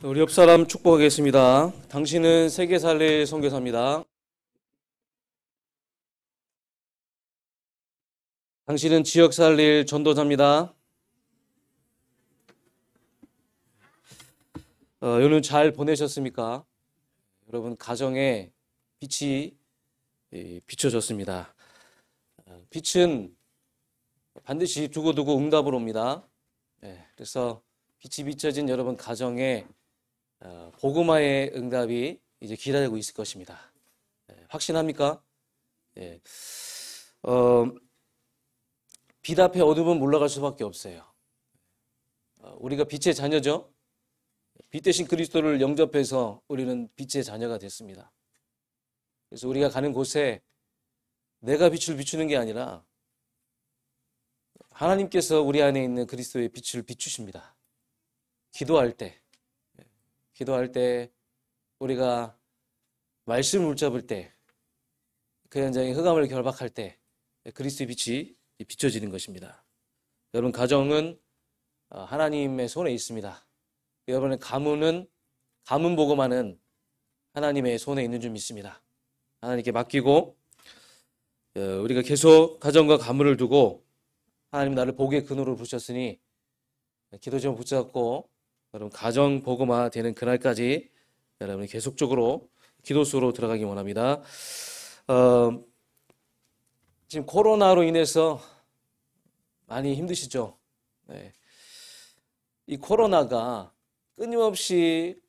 우리 옆 사람 축복하겠습니다. 당신은 세계 살릴 선교사입니다. 당신은 지역 살릴 전도사입니다. 여러분 잘 보내셨습니까? 여러분 가정에 빛이 비춰졌습니다. 빛은 반드시 두고두고 응답을 옵니다. 그래서 빛이 비춰진 여러분 가정에 복음화의 응답이 이제 기다리고 있을 것입니다. 확신합니까? 빛 앞에 어둠은 물러갈 수밖에 없어요. 우리가 빛의 자녀죠. 빛 대신 그리스도를 영접해서 우리는 빛의 자녀가 됐습니다. 그래서 우리가 가는 곳에 내가 빛을 비추는 게 아니라 하나님께서 우리 안에 있는 그리스도의 빛을 비추십니다. 기도할 때 우리가 말씀을 붙잡을 때, 그 현장에 흑암을 결박할 때 그리스도의 빛이 비춰지는 것입니다. 여러분 가정은 하나님의 손에 있습니다. 여러분의 가문 복음화는 하나님의 손에 있는 줄 믿습니다. 하나님께 맡기고 우리가 계속 가정과 가문을 두고 하나님 나를 복의 근원으로 부르셨으니 기도 좀 붙잡고 여러분 가정 복음화 되는 그날까지 여러분이 계속적으로 기도 속으로 들어가기 원합니다. 지금 코로나로 인해서 많이 힘드시죠? 네. 이 코로나가 끊임없이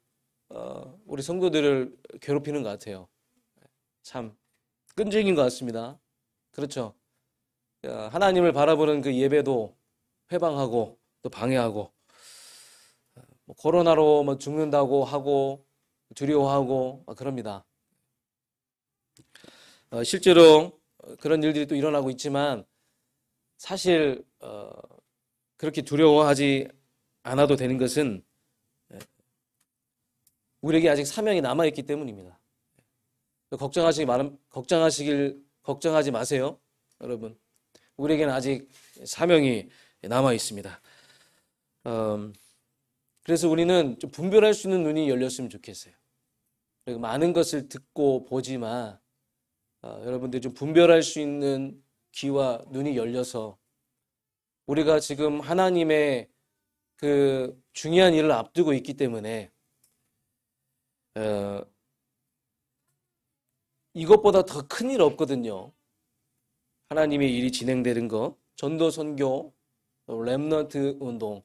우리 성도들을 괴롭히는 것 같아요. 참 끈질긴 것 같습니다. 그렇죠? 하나님을 바라보는 그 예배도 회방하고 또 방해하고, 코로나로 죽는다고 하고 두려워하고 그럽니다. 실제로 그런 일들이 또 일어나고 있지만 사실 그렇게 두려워하지 않아도 되는 것은 우리에게 아직 사명이 남아있기 때문입니다. 걱정하지 마세요. 여러분, 우리에게는 아직 사명이 남아있습니다. 그래서 우리는 좀 분별할 수 있는 눈이 열렸으면 좋겠어요. 그리고 많은 것을 듣고 보지만 여러분들이 좀 분별할 수 있는 귀와 눈이 열려서 우리가 지금 하나님의 그 중요한 일을 앞두고 있기 때문에 이것보다 더 큰 일 없거든요. 하나님의 일이 진행되는 것, 전도 선교, 렘넌트 운동,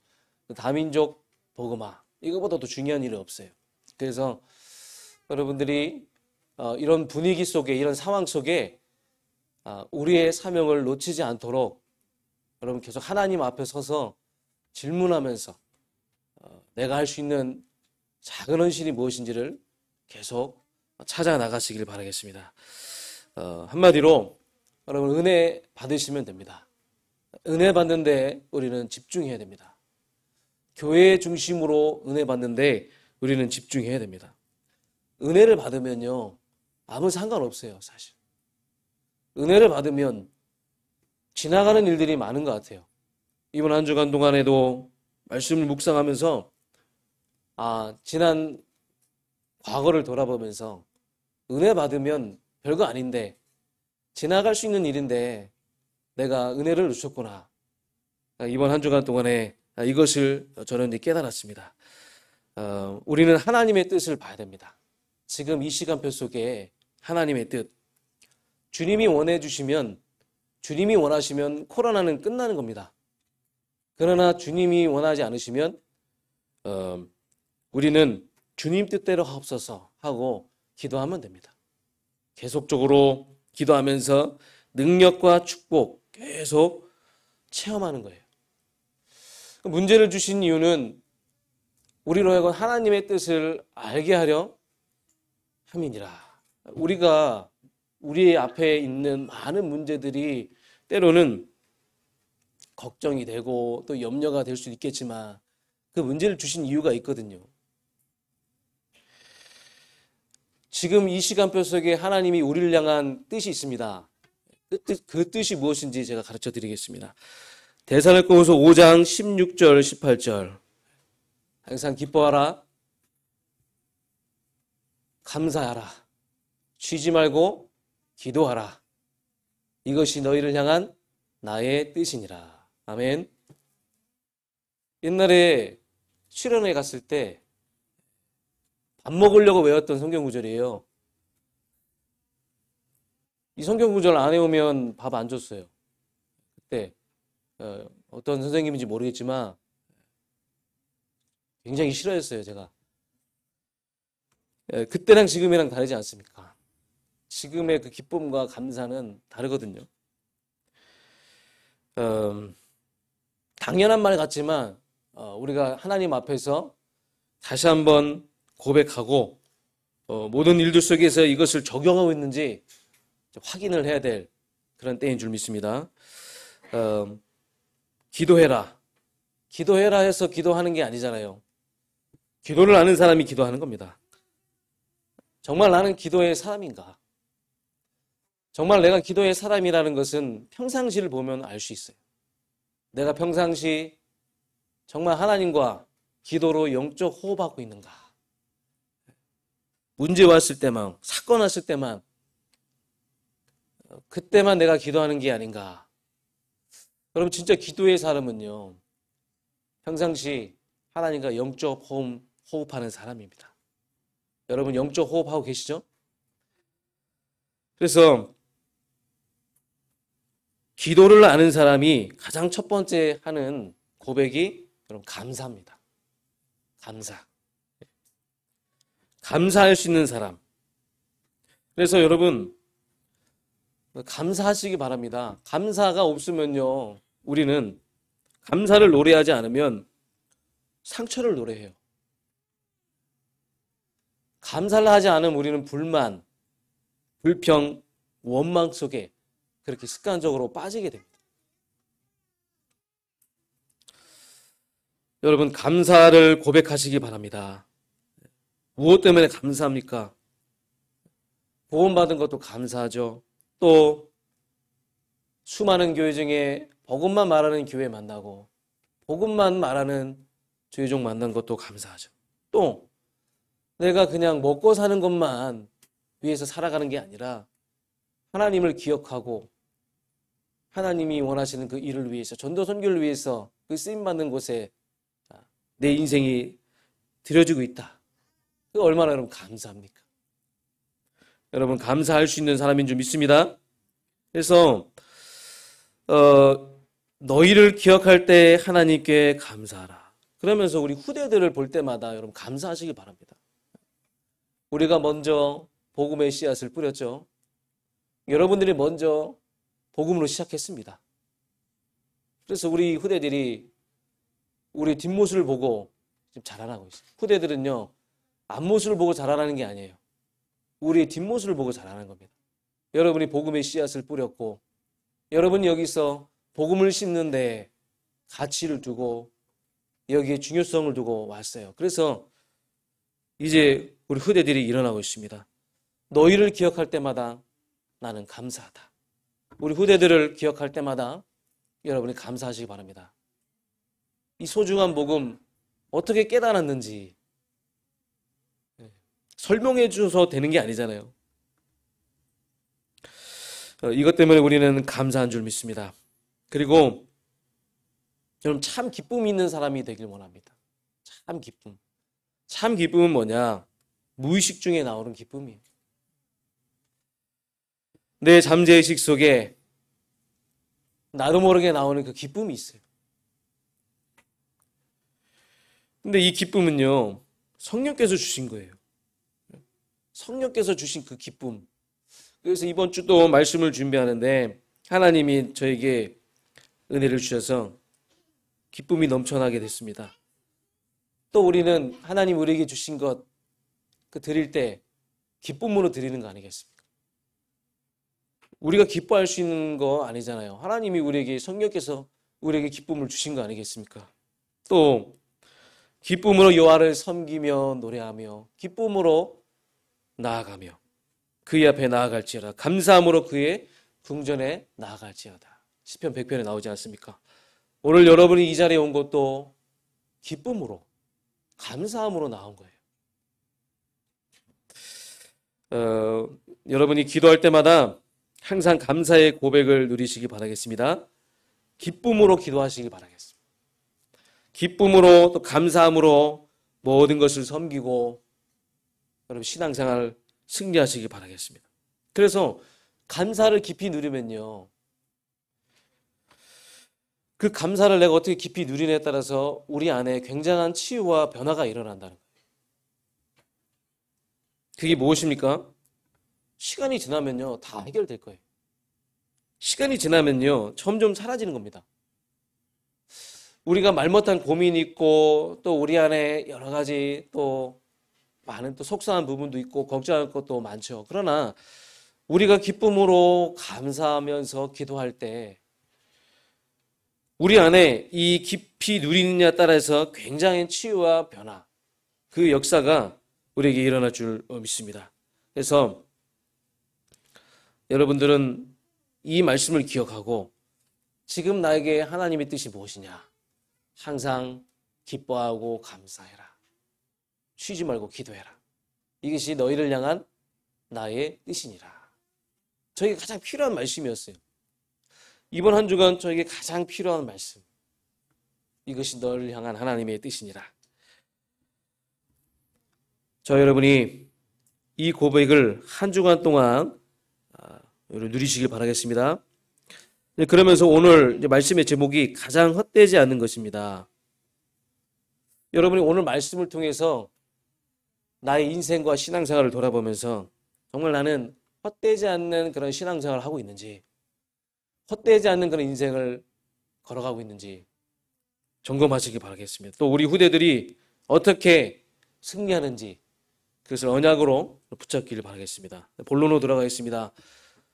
다민족 복음화, 이거보다 더 중요한 일은 없어요. 그래서 여러분들이 이런 분위기 속에, 이런 상황 속에 우리의 사명을 놓치지 않도록 여러분 계속 하나님 앞에 서서 질문하면서 내가 할 수 있는 작은 헌신이 무엇인지를 계속 찾아 나가시길 바라겠습니다. 한마디로 여러분 은혜 받으시면 됩니다. 은혜 받는데 우리는 집중해야 됩니다. 교회 중심으로 은혜 받는데 우리는 집중해야 됩니다. 은혜를 받으면요 아무 상관없어요. 사실 은혜를 받으면 지나가는 일들이 많은 것 같아요. 이번 한 주간 동안에도 말씀을 묵상하면서 지난 과거를 돌아보면서 은혜 받으면 별거 아닌데 지나갈 수 있는 일인데 내가 은혜를 놓쳤구나. 이번 한 주간 동안에 이것을 저는 깨달았습니다. 우리는 하나님의 뜻을 봐야 됩니다. 지금 이 시간표 속에 하나님의 뜻, 주님이 주님이 원하시면 코로나는 끝나는 겁니다. 그러나 주님이 원하지 않으시면 우리는 주님 뜻대로 하옵소서 하고 기도하면 됩니다. 계속적으로 기도하면서 능력과 축복 계속 체험하는 거예요. 문제를 주신 이유는 우리로 하여금 하나님의 뜻을 알게 하려 함이니라. 우리가 우리 앞에 있는 많은 문제들이 때로는 걱정이 되고 또 염려가 될 수도 있겠지만 그 문제를 주신 이유가 있거든요. 지금 이 시간표 속에 하나님이 우리를 향한 뜻이 있습니다. 그 뜻이 무엇인지 제가 가르쳐 드리겠습니다. 데살로니가후서 5장 16절 18절 항상 기뻐하라, 감사하라. 쉬지 말고 기도하라. 이것이 너희를 향한 나의 뜻이니라. 아멘. 옛날에 수련회 갔을 때 밥 먹으려고 외웠던 성경 구절이에요. 이 성경 구절 안 외우면 밥 안 줬어요. 그때 어떤 선생님인지 모르겠지만 굉장히 싫어했어요, 제가. 그때랑 지금이랑 다르지 않습니까? 지금의 그 기쁨과 감사는 다르거든요. 당연한 말 같지만 우리가 하나님 앞에서 다시 한번 고백하고 모든 일들 속에서 이것을 적용하고 있는지 확인을 해야 될 그런 때인 줄 믿습니다. 기도해라. 기도해라 해서 기도하는 게 아니잖아요. 기도를 아는 사람이 기도하는 겁니다. 정말 나는 기도의 사람인가? 정말 내가 기도의 사람이라는 것은 평상시를 보면 알 수 있어요. 내가 평상시 정말 하나님과 기도로 영적 호흡하고 있는가? 문제 왔을 때만, 사건 왔을 때만, 그때만 내가 기도하는 게 아닌가? 여러분 진짜 기도의 사람은요, 평상시 하나님과 영적 호흡하는 사람입니다. 여러분 영적 호흡하고 계시죠? 그래서 기도를 아는 사람이 가장 첫 번째 하는 고백이 여러분 감사입니다. 감사. 감사할 수 있는 사람. 그래서 여러분 감사하시기 바랍니다. 감사가 없으면요, 우리는 감사를 노래하지 않으면 상처를 노래해요. 감사를 하지 않으면 우리는 불만, 불평, 원망 속에 그렇게 습관적으로 빠지게 됩니다. 여러분 감사를 고백하시기 바랍니다. 무엇 때문에 감사합니까? 구원받은 것도 감사하죠. 또 수많은 교회 중에 복음만 말하는 교회 만나고 복음만 말하는 조회종 만난 것도 감사하죠. 또 내가 그냥 먹고 사는 것만 위해서 살아가는 게 아니라 하나님을 기억하고 하나님이 원하시는 그 일을 위해서, 전도 선교를 위해서 그 쓰임받는 곳에 내 인생이 들여지고 있다. 그 얼마나 여러분 감사합니까? 여러분 감사할 수 있는 사람인 줄 믿습니다. 그래서 너희를 기억할 때 하나님께 감사하라. 그러면서 우리 후대들을 볼 때마다 여러분 감사하시기 바랍니다. 우리가 먼저 복음의 씨앗을 뿌렸죠. 여러분들이 먼저 복음으로 시작했습니다. 그래서 우리 후대들이 우리 뒷모습을 보고 지금 자라나고 있어요. 후대들은요, 앞모습을 보고 자라나는 게 아니에요. 우리의 뒷모습을 보고 자라는 겁니다. 여러분이 복음의 씨앗을 뿌렸고 여러분이 여기서 복음을 심는데 가치를 두고 여기에 중요성을 두고 왔어요. 그래서 이제 우리 후대들이 일어나고 있습니다. 너희를 기억할 때마다 나는 감사하다. 우리 후대들을 기억할 때마다 여러분이 감사하시기 바랍니다. 이 소중한 복음 어떻게 깨달았는지 설명해 줘서 되는 게 아니잖아요. 이것 때문에 우리는 감사한 줄 믿습니다. 그리고 여러분 참 기쁨이 있는 사람이 되길 원합니다. 참 기쁨. 참 기쁨은 뭐냐? 무의식 중에 나오는 기쁨이에요. 내 잠재의식 속에 나도 모르게 나오는 그 기쁨이 있어요. 근데 이 기쁨은요, 성령께서 주신 거예요. 성령께서 주신 그 기쁨. 그래서 이번 주도 말씀을 준비하는데 하나님이 저에게 은혜를 주셔서 기쁨이 넘쳐나게 됐습니다. 또 우리는 하나님 우리에게 주신 것 그 드릴 때 기쁨으로 드리는 거 아니겠습니까? 우리가 기뻐할 수 있는 거 아니잖아요. 하나님이 우리에게, 성령께서 우리에게 기쁨을 주신 거 아니겠습니까? 또 기쁨으로 여호와를 섬기며 노래하며 기쁨으로 나아가며 그의 앞에 나아갈지어다. 감사함으로 그의 궁전에 나아갈지어다. 시편 100편에 나오지 않습니까? 오늘 여러분이 이 자리에 온 것도 기쁨으로, 감사함으로 나온 거예요. 여러분이 기도할 때마다 항상 감사의 고백을 누리시기 바라겠습니다. 기쁨으로 기도하시기 바라겠습니다. 기쁨으로 또 감사함으로 모든 것을 섬기고 여러분 신앙생활 승리하시기 바라겠습니다. 그래서 감사를 깊이 누리면요. 그 감사를 내가 어떻게 깊이 누리느냐에 따라서 우리 안에 굉장한 치유와 변화가 일어난다는 거예요. 그게 무엇입니까? 시간이 지나면요. 다 해결될 거예요. 시간이 지나면요. 점점 사라지는 겁니다. 우리가 말 못한 고민이 있고 또 우리 안에 여러 가지 또 많은 또 속상한 부분도 있고 걱정할 것도 많죠. 그러나 우리가 기쁨으로 감사하면서 기도할 때 우리 안에 이 깊이 누리느냐에 따라서 굉장한 치유와 변화, 그 역사가 우리에게 일어날 줄 믿습니다. 그래서 여러분들은 이 말씀을 기억하고 지금 나에게 하나님의 뜻이 무엇이냐? 항상 기뻐하고 감사해라. 쉬지 말고 기도해라. 이것이 너희를 향한 나의 뜻이니라. 저에게 가장 필요한 말씀이었어요. 이번 한 주간 저에게 가장 필요한 말씀. 이것이 너를 향한 하나님의 뜻이니라. 저 여러분이 이 고백을 한 주간 동안 누리시길 바라겠습니다. 그러면서 오늘 말씀의 제목이 가장 헛되지 않는 것입니다. 여러분이 오늘 말씀을 통해서 나의 인생과 신앙생활을 돌아보면서 정말 나는 헛되지 않는 그런 신앙생활을 하고 있는지, 헛되지 않는 그런 인생을 걸어가고 있는지 점검하시기 바라겠습니다. 또 우리 후대들이 어떻게 승리하는지 그것을 언약으로 붙잡기를 바라겠습니다. 본론으로 들어가겠습니다.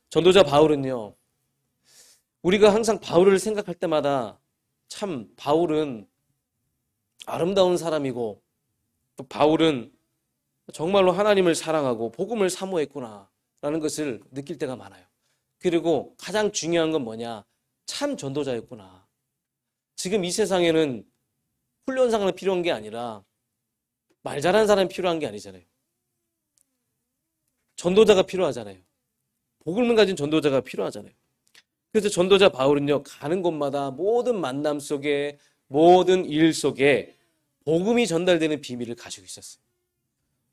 전도자 바울은요, 우리가 항상 바울을 생각할 때마다 참 바울은 아름다운 사람이고 또 바울은 정말로 하나님을 사랑하고 복음을 사모했구나 라는 것을 느낄 때가 많아요. 그리고 가장 중요한 건 뭐냐? 참 전도자였구나. 지금 이 세상에는 훈련사가 필요한 게 아니라 말 잘하는 사람이 필요한 게 아니잖아요. 전도자가 필요하잖아요. 복음을 가진 전도자가 필요하잖아요. 그래서 전도자 바울은요, 가는 곳마다 모든 만남 속에, 모든 일 속에 복음이 전달되는 비밀을 가지고 있었어요.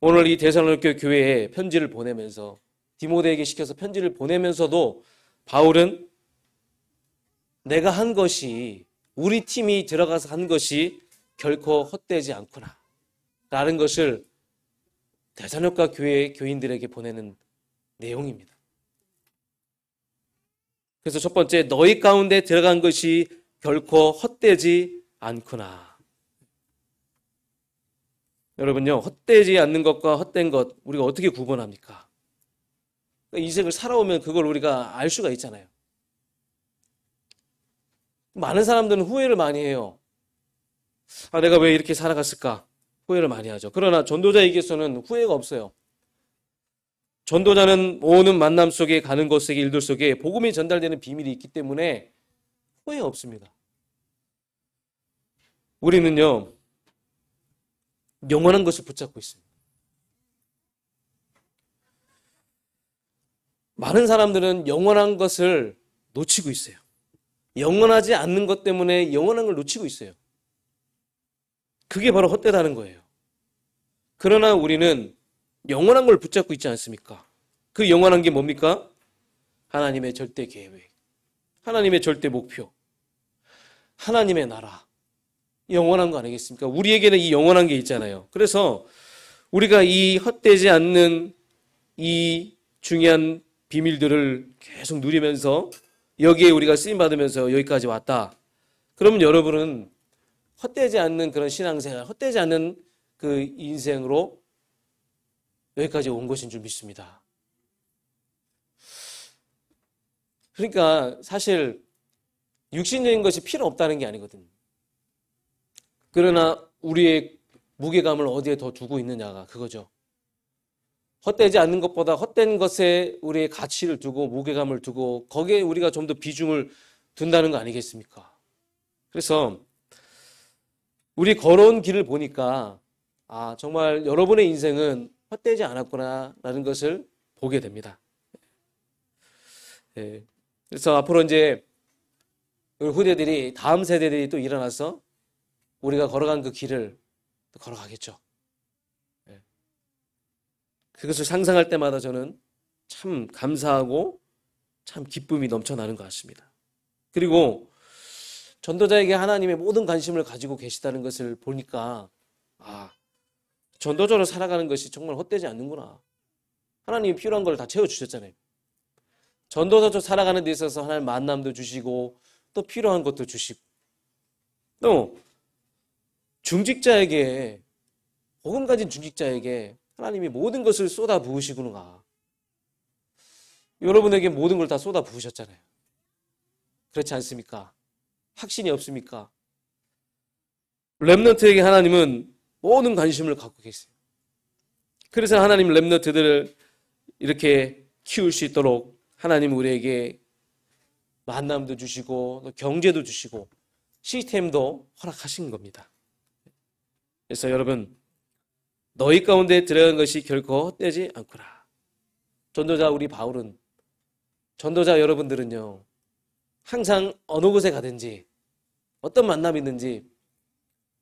오늘 이 데살로니가 교회에 편지를 보내면서 디모데에게 시켜서 편지를 보내면서도 바울은 내가 한 것이, 우리 팀이 들어가서 한 것이 결코 헛되지 않구나 라는 것을 데살로니가 교회 교인들에게 보내는 내용입니다. 그래서 첫 번째, 너희 가운데 들어간 것이 결코 헛되지 않구나. 여러분요, 헛되지 않는 것과 헛된 것 우리가 어떻게 구분합니까? 인생을 살아오면 그걸 우리가 알 수가 있잖아요. 많은 사람들은 후회를 많이 해요. 내가 왜 이렇게 살아갔을까? 후회를 많이 하죠. 그러나 전도자에게서는 후회가 없어요. 전도자는 모든 만남 속에 가는 곳의 일들 속에 복음이 전달되는 비밀이 있기 때문에 후회 없습니다. 우리는요, 영원한 것을 붙잡고 있습니다. 많은 사람들은 영원한 것을 놓치고 있어요. 영원하지 않는 것 때문에 영원한 걸 놓치고 있어요. 그게 바로 헛되다는 거예요. 그러나 우리는 영원한 걸 붙잡고 있지 않습니까? 그 영원한 게 뭡니까? 하나님의 절대 계획, 하나님의 절대 목표, 하나님의 나라, 영원한 거 아니겠습니까? 우리에게는 이 영원한 게 있잖아요. 그래서 우리가 이 헛되지 않는 이 중요한 비밀들을 계속 누리면서 여기에 우리가 쓰임받으면서 여기까지 왔다. 그러면 여러분은 헛되지 않는 그런 신앙생활, 헛되지 않는 그 인생으로 여기까지 온 것인 줄 믿습니다. 그러니까 사실 육신적인 것이 필요 없다는 게 아니거든요. 그러나 우리의 무게감을 어디에 더 두고 있느냐가 그거죠. 헛되지 않는 것보다 헛된 것에 우리의 가치를 두고 무게감을 두고 거기에 우리가 좀 더 비중을 둔다는 거 아니겠습니까? 그래서 우리 걸어온 길을 보니까 정말 여러분의 인생은 헛되지 않았구나 라는 것을 보게 됩니다. 예. 그래서 앞으로 이제 우리 후대들이, 다음 세대들이 또 일어나서 우리가 걸어간 그 길을 또 걸어가겠죠. 예. 그것을 상상할 때마다 저는 참 감사하고 참 기쁨이 넘쳐나는 것 같습니다. 그리고 전도자에게 하나님의 모든 관심을 가지고 계시다는 것을 보니까, 전도자로 살아가는 것이 정말 헛되지 않는구나. 하나님이 필요한 걸 다 채워주셨잖아요. 전도자로 살아가는 데 있어서 하나님 만남도 주시고 또 필요한 것도 주시고, 또 중직자에게, 복음 가진 중직자에게 하나님이 모든 것을 쏟아 부으시구나. 여러분에게 모든 걸 다 쏟아 부으셨잖아요. 그렇지 않습니까? 확신이 없습니까? 렘넌트에게 하나님은 모든 관심을 갖고 계세요. 그래서 하나님 렘넌트들을 이렇게 키울 수 있도록 하나님 우리에게 만남도 주시고 또 경제도 주시고 시스템도 허락하신 겁니다. 그래서 여러분, 너희 가운데 들어간 것이 결코 헛되지 않구나. 전도자 우리 바울은, 전도자 여러분들은요, 항상 어느 곳에 가든지 어떤 만남이 있는지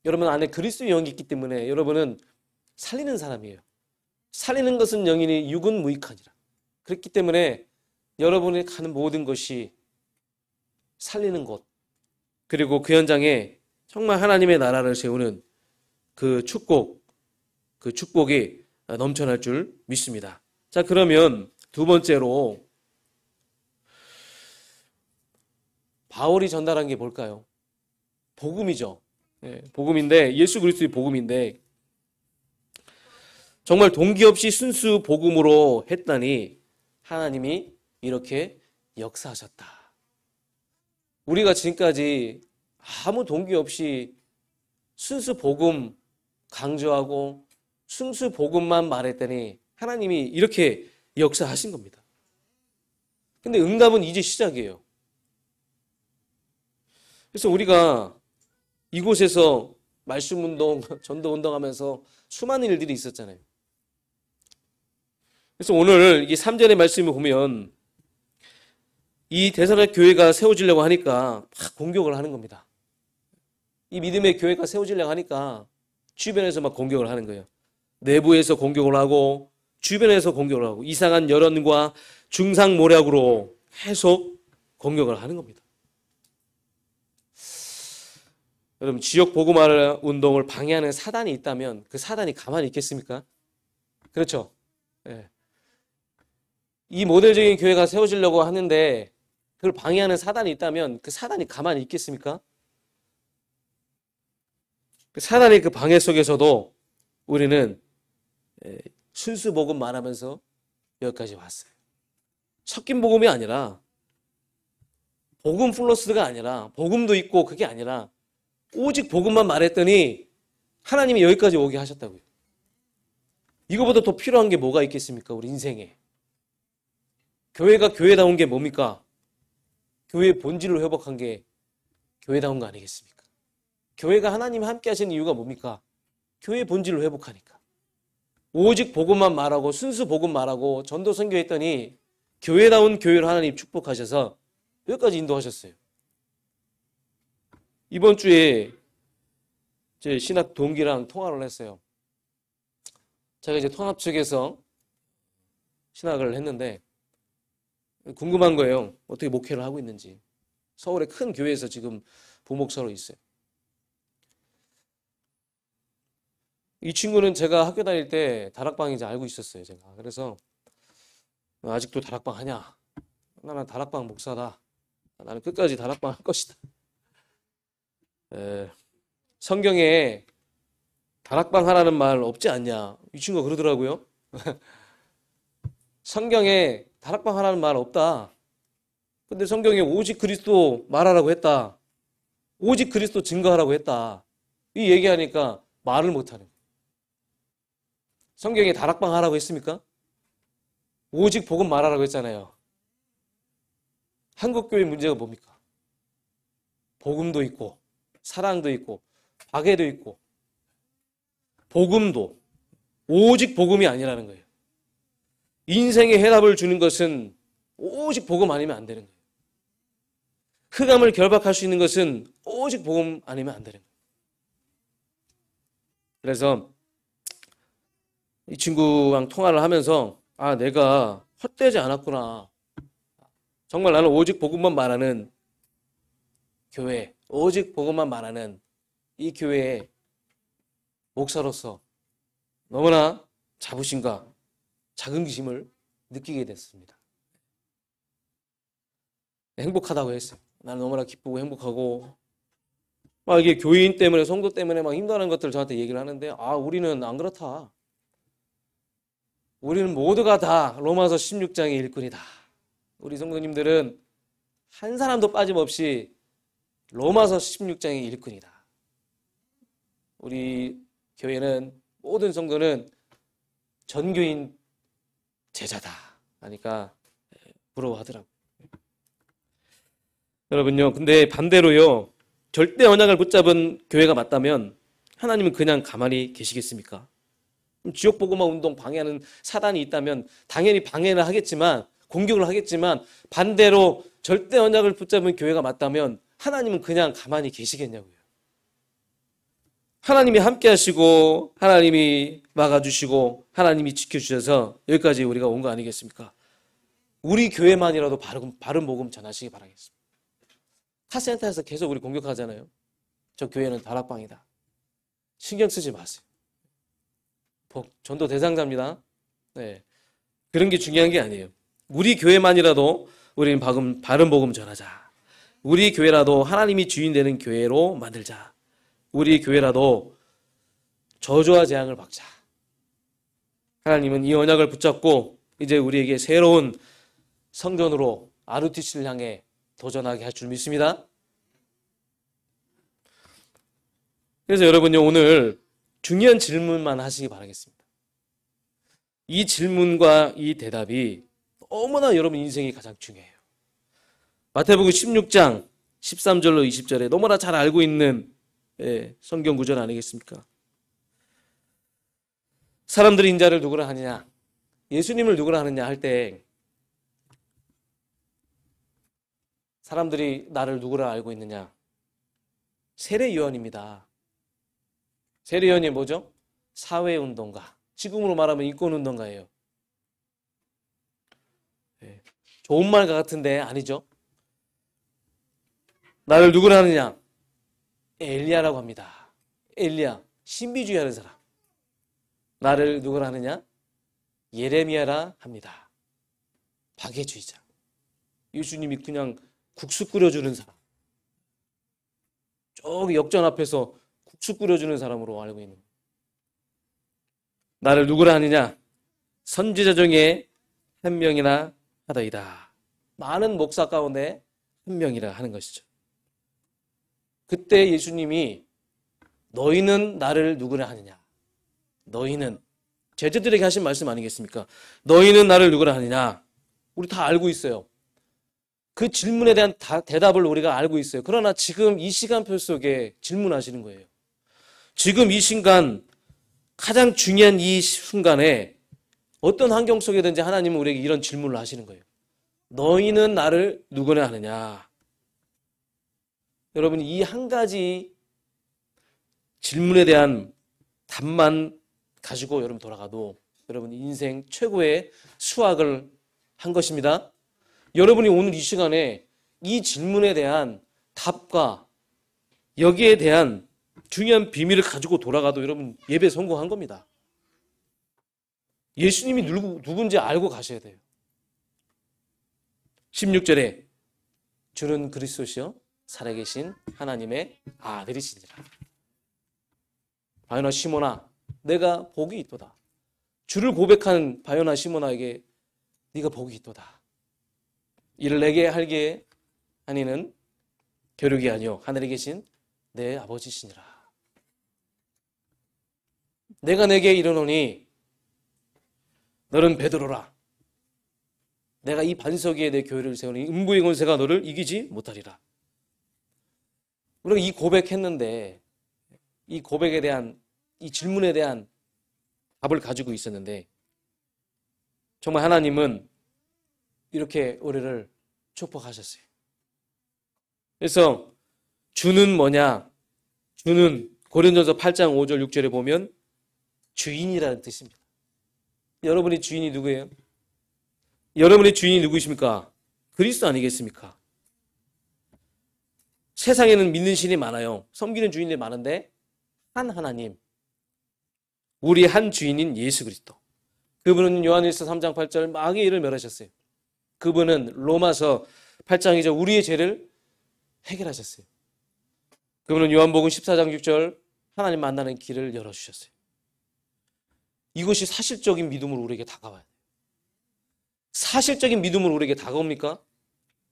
여러분 안에 그리스도의 영이 있기 때문에 여러분은 살리는 사람이에요. 살리는 것은 영이니 육은 무익하니라. 그렇기 때문에 여러분이 가는 모든 것이 살리는 곳, 그리고 그 현장에 정말 하나님의 나라를 세우는 그 축복이 넘쳐날 줄 믿습니다. 자, 그러면 두 번째로 바울이 전달한 게 뭘까요? 복음이죠. 복음인데, 예수 그리스도의 복음인데, 정말 동기 없이 순수 복음으로 했다니 하나님이 이렇게 역사하셨다. 우리가 지금까지 아무 동기 없이 순수 복음 강조하고 순수 복음만 말했더니 하나님이 이렇게 역사하신 겁니다. 근데 응답은 이제 시작이에요. 그래서 우리가 이곳에서 말씀운동, 전도운동하면서 수많은 일들이 있었잖아요. 그래서 오늘 이 3절의 말씀을 보면 이 데살로니가 교회가 세워지려고 하니까 막 공격을 하는 겁니다. 이 믿음의 교회가 세워지려고 하니까 주변에서 막 공격을 하는 거예요. 내부에서 공격을 하고 주변에서 공격을 하고 이상한 여론과 중상모략으로 계속 공격을 하는 겁니다. 여러분, 지역 복음화 운동을 방해하는 사단이 있다면 그 사단이 가만히 있겠습니까? 그렇죠? 네. 이 모델적인 교회가 세워지려고 하는데 그걸 방해하는 사단이 있다면 그 사단이 가만히 있겠습니까? 그 사단의 그 방해 속에서도 우리는 순수 복음 말하면서 여기까지 왔어요. 섞인 복음이 아니라, 복음 플러스가 아니라, 복음도 있고 그게 아니라 오직 복음만 말했더니 하나님이 여기까지 오게 하셨다고요. 이거보다 더 필요한 게 뭐가 있겠습니까? 우리 인생에. 교회가 교회다운 게 뭡니까? 교회의 본질을 회복한 게 교회다운 거 아니겠습니까? 교회가 하나님이 함께 하시는 이유가 뭡니까? 교회의 본질을 회복하니까. 오직 복음만 말하고 순수 복음 말하고 전도 선교했더니 교회다운 교회를 하나님 축복하셔서 여기까지 인도하셨어요. 이번 주에 제 신학 동기랑 통화를 했어요. 제가 이제 통합 측에서 신학을 했는데 궁금한 거예요. 어떻게 목회를 하고 있는지. 서울의 큰 교회에서 지금 부목사로 있어요. 이 친구는 제가 학교 다닐 때 다락방인지 알고 있었어요, 제가. 그래서 아직도 다락방 하냐? 나는 다락방 목사다. 나는 끝까지 다락방 할 것이다. 성경에 다락방 하라는 말 없지 않냐? 이 친구가 그러더라고요. 성경에 다락방 하라는 말 없다. 근데 성경에 오직 그리스도 말하라고 했다. 오직 그리스도 증거하라고 했다. 이 얘기하니까 말을 못하는 거예요. 성경에 다락방 하라고 했습니까? 오직 복음 말하라고 했잖아요. 한국교회 문제가 뭡니까? 복음도 있고 사랑도 있고 박애도 있고 복음도 오직 복음이 아니라는 거예요. 인생의 해답을 주는 것은 오직 복음 아니면 안 되는 거예요. 흑암을 결박할 수 있는 것은 오직 복음 아니면 안 되는 거예요. 그래서 이 친구랑 통화를 하면서 내가 헛되지 않았구나. 정말 나는 오직 복음만 말하는 교회, 오직 복음만 말하는 이 교회의 목사로서 너무나 자부심과 자긍심을 느끼게 됐습니다. 행복하다고 했어요. 나는 너무나 기쁘고 행복하고 이게 교인 때문에 성도 때문에 힘들어하는 것들을 저한테 얘기를 하는데 우리는 안 그렇다. 우리는 모두가 다 로마서 16장의 일꾼이다. 우리 성도님들은 한 사람도 빠짐없이 로마서 16장의 일꾼이다. 우리 교회는 모든 성도는 전교인 제자다. 하니까 부러워하더라고요. 여러분요, 근데 반대로요, 절대 언약을 붙잡은 교회가 맞다면 하나님은 그냥 가만히 계시겠습니까? 지역복음화 운동 방해하는 사단이 있다면 당연히 방해를 하겠지만, 공격을 하겠지만, 반대로 절대 언약을 붙잡은 교회가 맞다면 하나님은 그냥 가만히 계시겠냐고요. 하나님이 함께 하시고 하나님이 막아주시고 하나님이 지켜주셔서 여기까지 우리가 온 거 아니겠습니까? 우리 교회만이라도 바른 복음 전하시기 바라겠습니다. 카센터에서 계속 우리 공격하잖아요. 저 교회는 다락방이다. 신경 쓰지 마세요. 전도 대상자입니다. 네. 그런 게 중요한 게 아니에요. 우리 교회만이라도 우리는 바른 복음 전하자. 우리 교회라도 하나님이 주인 되는 교회로 만들자. 우리 교회라도 저주와 재앙을 받자. 하나님은 이 언약을 붙잡고 이제 우리에게 새로운 성전으로 RUTC를 향해 도전하게 할 줄 믿습니다. 그래서 여러분요, 오늘 중요한 질문만 하시기 바라겠습니다. 이 질문과 이 대답이 너무나 여러분 인생이 가장 중요해요. 마태복음 16장 13절로 20절에 너무나 잘 알고 있는 성경 구절 아니겠습니까? 사람들이 인자를 누구라 하느냐, 예수님을 누구라 하느냐 할 때 사람들이 나를 누구라 알고 있느냐? 세례요한입니다. 세례요한이 뭐죠? 사회운동가, 지금으로 말하면 인권운동가예요. 좋은 말 같은데 아니죠? 나를 누구라 하느냐? 엘리야라고 합니다. 엘리야, 신비주의하는 사람. 나를 누구라 하느냐? 예레미야라 합니다. 박해주의자. 예수님이 그냥 국수 끓여주는 사람. 저기 역전 앞에서 국수 끓여주는 사람으로 알고 있는. 나를 누구라 하느냐? 선지자 중에 한 명이나 하더이다. 많은 목사 가운데 한 명이라 하는 것이죠. 그때 예수님이 너희는 나를 누구라 하느냐? 너희는 제자들에게 하신 말씀 아니겠습니까? 너희는 나를 누구라 하느냐? 우리 다 알고 있어요. 그 질문에 대한 대답을 우리가 알고 있어요. 그러나 지금 이 시간표 속에 질문하시는 거예요. 지금 이 순간, 가장 중요한 이 순간에 어떤 환경 속에든지 하나님은 우리에게 이런 질문을 하시는 거예요. 너희는 나를 누구라 하느냐? 여러분, 이 한 가지 질문에 대한 답만 가지고 여러분 돌아가도 여러분 인생 최고의 수학을 한 것입니다. 여러분이 오늘 이 시간에 이 질문에 대한 답과 여기에 대한 중요한 비밀을 가지고 돌아가도 여러분 예배 성공한 겁니다. 예수님이 누군지 알고 가셔야 돼요. 16절에 주는 그리스도시요 살아계신 하나님의 아들이시니라. 바요나 시몬아, 내가 복이 있도다. 주를 고백한 바요나 시몬아에게 네가 복이 있도다. 이를 내게 할게 하니는 겨루기 아니요 하늘에 계신 내 아버지시니라. 내가 내게 이르노니 너는 베드로라. 내가 이 반석 위에 내 교회를 세우니 음부의 권세가 너를 이기지 못하리라. 우리가 이 고백했는데 이 고백에 대한 이 질문에 대한 답을 가지고 있었는데 정말 하나님은 이렇게 우리를 축복하셨어요. 그래서 주는 뭐냐? 주는 고린도전서 8장 5절 6절에 보면 주인이라는 뜻입니다. 여러분의 주인이 누구예요? 여러분의 주인이 누구십니까? 그리스도 아니겠습니까? 세상에는 믿는 신이 많아요. 섬기는 주인들이 많은데 한 하나님, 우리 한 주인인 예수 그리스도. 그분은 요한일서 3장 8절 마귀의 일을 멸하셨어요. 그분은 로마서 8장 2절 우리의 죄를 해결하셨어요. 그분은 요한복음 14장 6절 하나님 만나는 길을 열어주셨어요. 이것이 사실적인 믿음으로 우리에게 다가와요. 사실적인 믿음으로 우리에게 다가옵니까?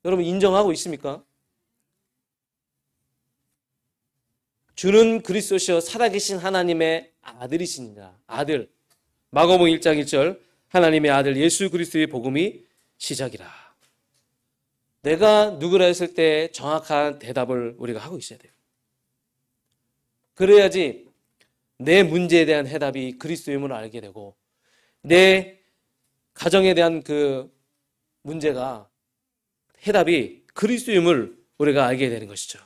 여러분 인정하고 있습니까? 주는 그리스도시여 살아계신 하나님의 아들이시니라. 아들. 마가복음 1장 1절 하나님의 아들 예수 그리스도의 복음이 시작이라. 내가 누구라 했을 때 정확한 대답을 우리가 하고 있어야 돼요. 그래야지 내 문제에 대한 해답이 그리스도임을 알게 되고 내 가정에 대한 그 문제가 해답이 그리스도임을 우리가 알게 되는 것이죠.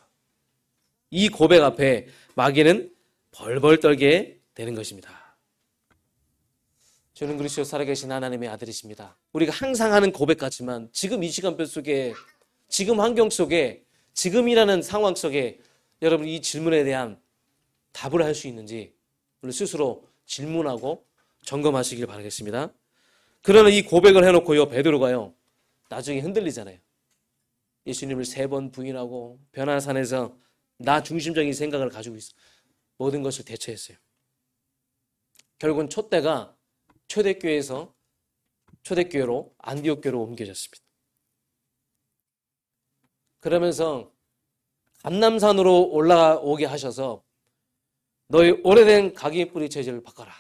이 고백 앞에 마귀는 벌벌 떨게 되는 것입니다. 주는 그리스도 살아계신 하나님의 아들이십니다. 우리가 항상 하는 고백 같지만 지금 이 시간표 속에 지금 환경 속에 지금이라는 상황 속에 여러분 이 질문에 대한 답을 할 수 있는지 우리 스스로 질문하고 점검하시길 바라겠습니다. 그러나 이 고백을 해놓고요 베드로가요 나중에 흔들리잖아요. 예수님을 3번 부인하고 변화산에서 나 중심적인 생각을 가지고 있어 모든 것을 대처했어요. 결국은 촛대가 초대교회에서 초대교회로 안디옥교로 옮겨졌습니다. 그러면서 감람산으로 올라오게 하셔서 너희 오래된 각인 뿌리 체질을 바꿔라.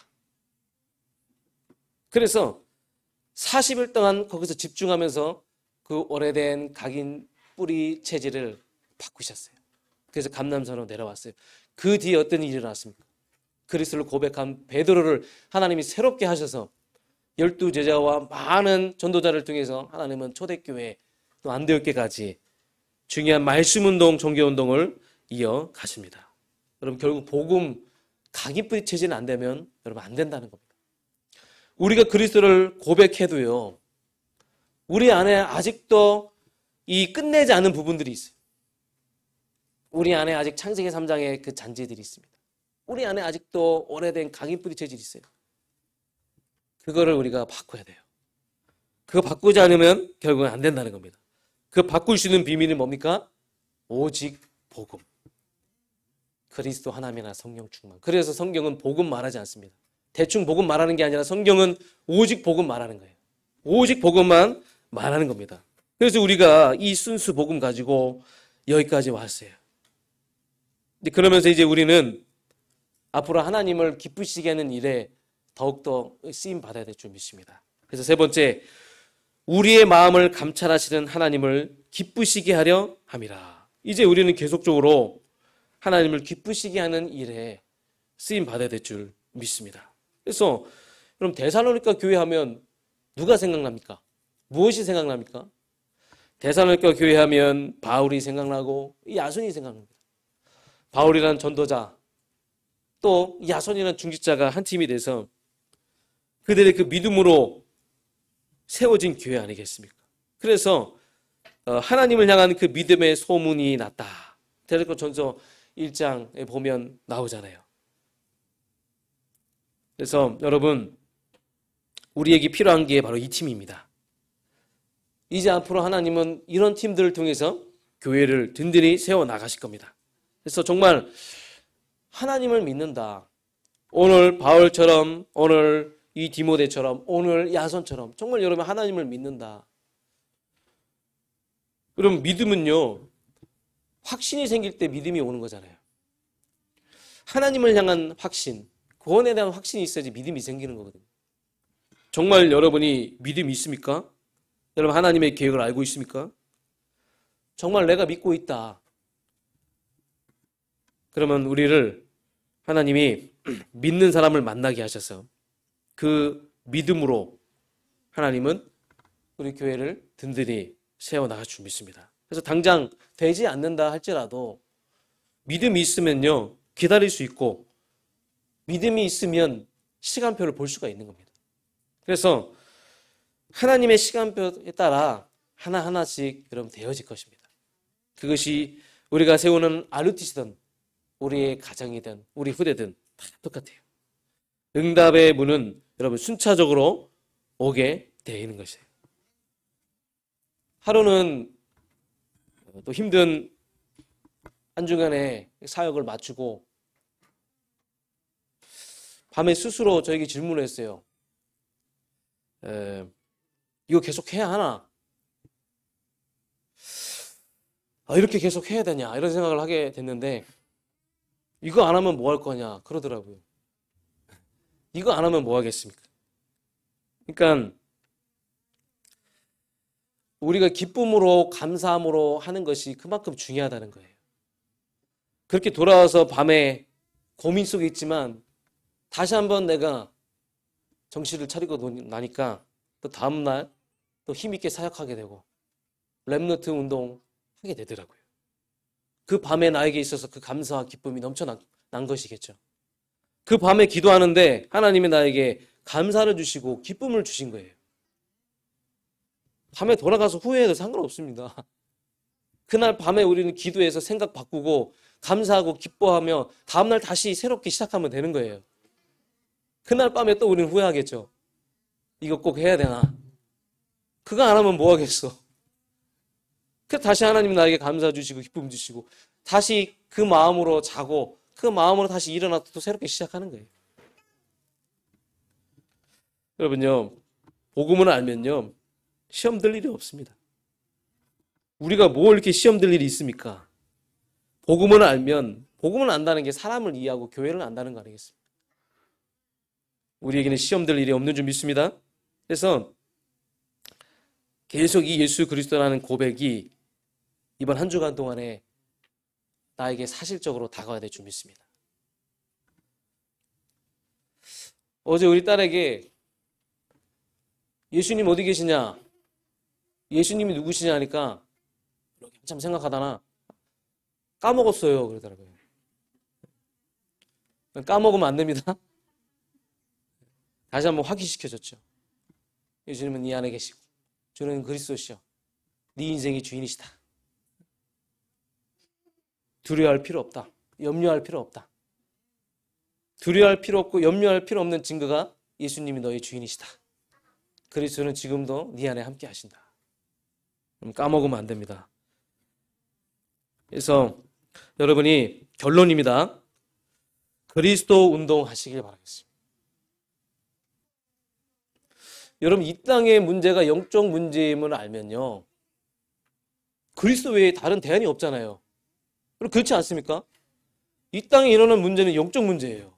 그래서 40일 동안 거기서 집중하면서 그 오래된 각인 뿌리 체질을 바꾸셨어요. 그래서 감람산으로 내려왔어요. 그 뒤에 어떤 일이 일어났습니까? 그리스도를 고백한 베드로를 하나님이 새롭게 하셔서 12제자와 많은 전도자를 통해서 하나님은 초대교회 또 안디옥교까지 중요한 말씀운동, 종교운동을 이어가십니다. 여러분 결국 복음 각인뿌리 체질은 안 되면 여러분 안 된다는 겁니다. 우리가 그리스도를 고백해도요 우리 안에 아직도 이 끝내지 않은 부분들이 있어요. 우리 안에 아직 창세기 3장의 그 잔재들이 있습니다. 우리 안에 아직도 오래된 각인뿌리 체질이 있어요. 그거를 우리가 바꿔야 돼요. 그거 바꾸지 않으면 결국은 안 된다는 겁니다. 그 바꿀 수 있는 비밀이 뭡니까? 오직 복음. 그리스도 하나님이나 성령 충만. 그래서 성경은 복음 말하지 않습니다. 대충 복음 말하는 게 아니라 성경은 오직 복음 말하는 거예요. 오직 복음만 말하는 겁니다. 그래서 우리가 이 순수 복음 가지고 여기까지 왔어요. 그러면서 이제 우리는 앞으로 하나님을 기쁘시게 하는 일에 더욱더 쓰임 받아야 될 줄 믿습니다. 그래서 세 번째, 우리의 마음을 감찰하시는 하나님을 기쁘시게 하려 함이라. 이제 우리는 계속적으로 하나님을 기쁘시게 하는 일에 쓰임 받아야 될 줄 믿습니다. 그래서 그럼 데살로니가 교회 하면 누가 생각납니까? 무엇이 생각납니까? 데살로니가 교회 하면 바울이 생각나고 야손이 생각납니다. 바울이라는 전도자 또 야손이라는 중직자가 한 팀이 돼서 그들의 그 믿음으로 세워진 교회 아니겠습니까? 그래서 하나님을 향한 그 믿음의 소문이 났다. 데살로니가전서 1장에 보면 나오잖아요. 그래서 여러분 우리에게 필요한 게 바로 이 팀입니다. 이제 앞으로 하나님은 이런 팀들을 통해서 교회를 든든히 세워나가실 겁니다. 그래서 정말 하나님을 믿는다. 오늘 바울처럼 오늘 이 디모데처럼 오늘 야손처럼 정말 여러분 하나님을 믿는다. 그럼 믿음은요. 확신이 생길 때 믿음이 오는 거잖아요. 하나님을 향한 확신, 구원에 대한 확신이 있어야지 믿음이 생기는 거거든요. 정말 여러분이 믿음이 있습니까? 여러분 하나님의 계획을 알고 있습니까? 정말 내가 믿고 있다. 그러면 우리를 하나님이 믿는 사람을 만나게 하셔서 그 믿음으로 하나님은 우리 교회를 든든히 세워나갈 줄 믿습니다. 그래서 당장 되지 않는다 할지라도 믿음이 있으면요, 기다릴 수 있고 믿음이 있으면 시간표를 볼 수가 있는 겁니다. 그래서 하나님의 시간표에 따라 하나하나씩 여러분 되어질 것입니다. 그것이 우리가 세우는 RUTC든 우리의 가정이든 우리 후대든 다 똑같아요. 응답의 문은 여러분 순차적으로 오게 되어 있는 것이에요. 하루는 또 힘든 한 주간의 사역을 마치고 밤에 스스로 저에게 질문을 했어요. 이거 계속 해야 하나? 이렇게 계속 해야 되냐? 이런 생각을 하게 됐는데, 이거 안 하면 뭐 할 거냐? 그러더라고요. 이거 안 하면 뭐 하겠습니까? 그러니까 우리가 기쁨으로 감사함으로 하는 것이 그만큼 중요하다는 거예요. 그렇게 돌아와서 밤에 고민 속에 있지만 다시 한번 내가 정신을 차리고 나니까 또 다음날 또 힘있게 사역하게 되고 렘넌트 운동 하게 되더라고요. 그 밤에 나에게 있어서 그 감사와 기쁨이 넘쳐난 것이겠죠. 그 밤에 기도하는데 하나님이 나에게 감사를 주시고 기쁨을 주신 거예요. 밤에 돌아가서 후회해도 상관없습니다. 그날 밤에 우리는 기도해서 생각 바꾸고 감사하고 기뻐하며 다음날 다시 새롭게 시작하면 되는 거예요. 그날 밤에 또 우리는 후회하겠죠. 이거 꼭 해야 되나? 그거 안 하면 뭐 하겠어? 그 다시 하나님 나에게 감사 주시고 기쁨 주시고 다시 그 마음으로 자고 그 마음으로 다시 일어나서 또 새롭게 시작하는 거예요. 여러분요, 복음을 알면요 시험 들 일이 없습니다. 우리가 뭘 이렇게 시험 들 일이 있습니까? 복음을 알면, 복음을 안다는 게 사람을 이해하고 교회를 안다는 거 아니겠습니까? 우리에게는 시험 들 일이 없는 줄 믿습니다. 그래서 계속 이 예수 그리스도라는 고백이 이번 한 주간 동안에 나에게 사실적으로 다가와야 될 줄 믿습니다. 어제 우리 딸에게 예수님 어디 계시냐? 예수님이 누구시냐 하니까 한참 생각하다가 까먹었어요 그러더라고요. 까먹으면 안 됩니다. 다시 한번 확인시켜줬죠. 예수님은 네 안에 계시고 주는 그리스도시요 네 인생의 주인이시다. 두려워할 필요 없다. 염려할 필요 없다. 두려워할 필요 없고 염려할 필요 없는 증거가 예수님이 너의 주인이시다. 그리스도는 지금도 네 안에 함께 하신다. 까먹으면 안 됩니다. 그래서 여러분이 결론입니다. 그리스도 운동 하시길 바라겠습니다. 여러분 이 땅의 문제가 영적 문제임을 알면요 그리스도 외에 다른 대안이 없잖아요. 그렇지 않습니까? 이 땅에 일어나는 문제는 영적 문제예요.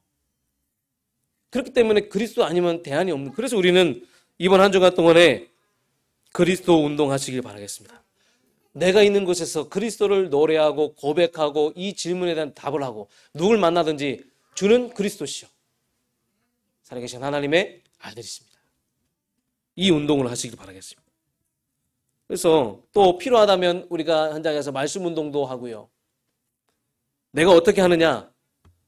그렇기 때문에 그리스도 아니면 대안이 없는, 그래서 우리는 이번 한 주간 동안에 그리스도 운동 하시길 바라겠습니다. 내가 있는 곳에서 그리스도를 노래하고 고백하고 이 질문에 대한 답을 하고 누굴 만나든지 주는 그리스도시요 살아계신 하나님의 아들이십니다. 이 운동을 하시길 바라겠습니다. 그래서 또 필요하다면 우리가 현장에서 말씀 운동도 하고요. 내가 어떻게 하느냐?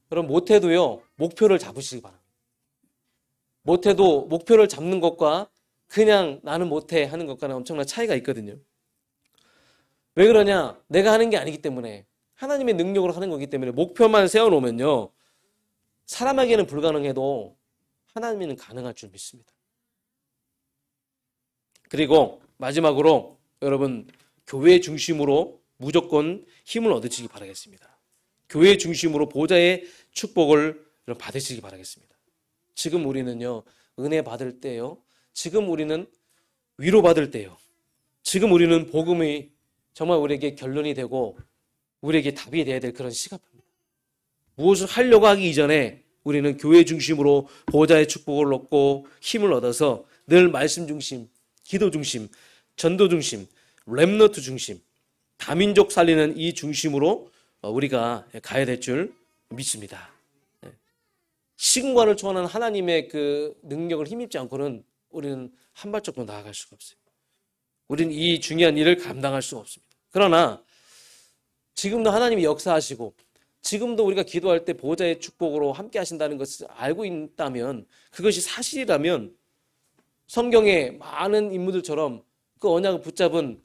그럼 못해도요 목표를 잡으시기 바랍니다. 못해도 목표를 잡는 것과 그냥 나는 못해 하는 것과는 엄청난 차이가 있거든요. 왜 그러냐? 내가 하는 게 아니기 때문에 하나님의 능력으로 하는 거기 때문에 목표만 세워놓으면요 사람에게는 불가능해도 하나님에는 가능할 줄 믿습니다. 그리고 마지막으로 여러분 교회 중심으로 무조건 힘을 얻으시기 바라겠습니다. 교회 중심으로 보좌의 축복을 받으시기 바라겠습니다. 지금 우리는요 은혜 받을 때요, 지금 우리는 위로받을 때요, 지금 우리는 복음이 정말 우리에게 결론이 되고 우리에게 답이 돼야 될 그런 시간입니다. 무엇을 하려고 하기 이전에 우리는 교회 중심으로 보좌의 축복을 얻고 힘을 얻어서 늘 말씀 중심, 기도 중심, 전도 중심, 렘넌트 중심, 다민족 살리는 이 중심으로 우리가 가야 될 줄 믿습니다. 시공간을 초월하는 하나님의 그 능력을 힘입지 않고는 우리는 한 발짝도 나아갈 수가 없어요. 우리는 이 중요한 일을 감당할 수가 없습니다. 그러나 지금도 하나님이 역사하시고 지금도 우리가 기도할 때 보호자의 축복으로 함께 하신다는 것을 알고 있다면, 그것이 사실이라면 성경의 많은 인물들처럼 그 언약을 붙잡은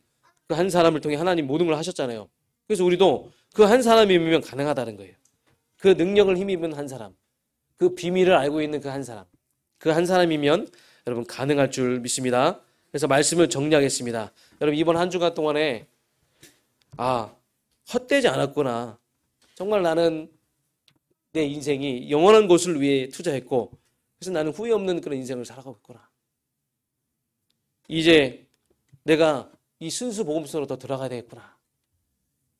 그 한 사람을 통해 하나님 모든 걸 하셨잖아요. 그래서 우리도 그 한 사람이면 가능하다는 거예요. 그 능력을 힘입은 한 사람, 그 비밀을 알고 있는 그 한 사람, 그 한 사람이면 여러분 가능할 줄 믿습니다. 그래서 말씀을 정리하겠습니다. 여러분 이번 한 주간 동안에 헛되지 않았구나. 정말 나는 내 인생이 영원한 곳을 위해 투자했고, 그래서 나는 후회 없는 그런 인생을 살아가고 있구나. 이제 내가 이 순수 복음서로 더 들어가야 되겠구나.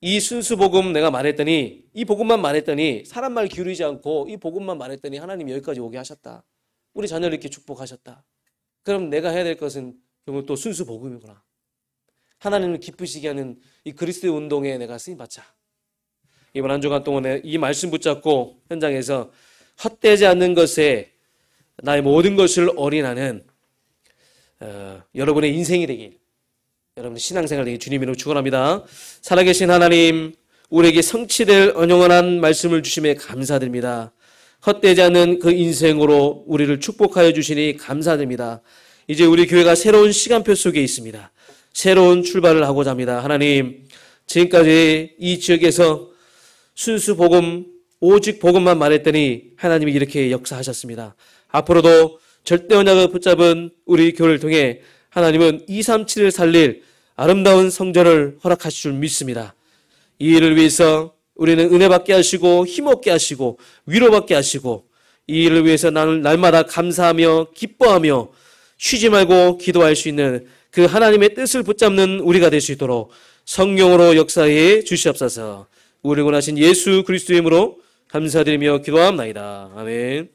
이 순수 복음 내가 말했더니, 이 복음만 말했더니, 사람 말 기울이지 않고 이 복음만 말했더니 하나님이 여기까지 오게 하셨다. 우리 자녀를 이렇게 축복하셨다. 그럼 내가 해야 될 것은 결국 또 순수 복음이구나. 하나님을 기쁘시게 하는 이 그리스도의 운동에 내가 쓰임 받자. 이번 한 주간 동안에 이 말씀 붙잡고 현장에서 헛되지 않는 것에 나의 모든 것을 올인하는 여러분의 인생이 되길, 여러분의 신앙생활 되길 주님 이름으로 축원합니다. 살아계신 하나님, 우리에게 성취될 영원한 말씀을 주심에 감사드립니다. 헛되지 않는 그 인생으로 우리를 축복하여 주시니 감사드립니다. 이제 우리 교회가 새로운 시간표 속에 있습니다. 새로운 출발을 하고자 합니다. 하나님, 지금까지 이 지역에서 순수 복음, 오직 복음만 말했더니 하나님이 이렇게 역사하셨습니다. 앞으로도 절대 언약을 붙잡은 우리 교회를 통해 하나님은 237을 살릴 아름다운 성전을 허락하실 줄 믿습니다. 이 일을 위해서 우리는 은혜 받게 하시고 힘없게 하시고 위로받게 하시고, 이 일을 위해서 나는 날마다 감사하며 기뻐하며 쉬지 말고 기도할 수 있는 그 하나님의 뜻을 붙잡는 우리가 될 수 있도록 성령으로 역사해 주시옵소서. 우리를 원하신 예수 그리스도의 이름으로 감사드리며 기도합나이다. 아멘.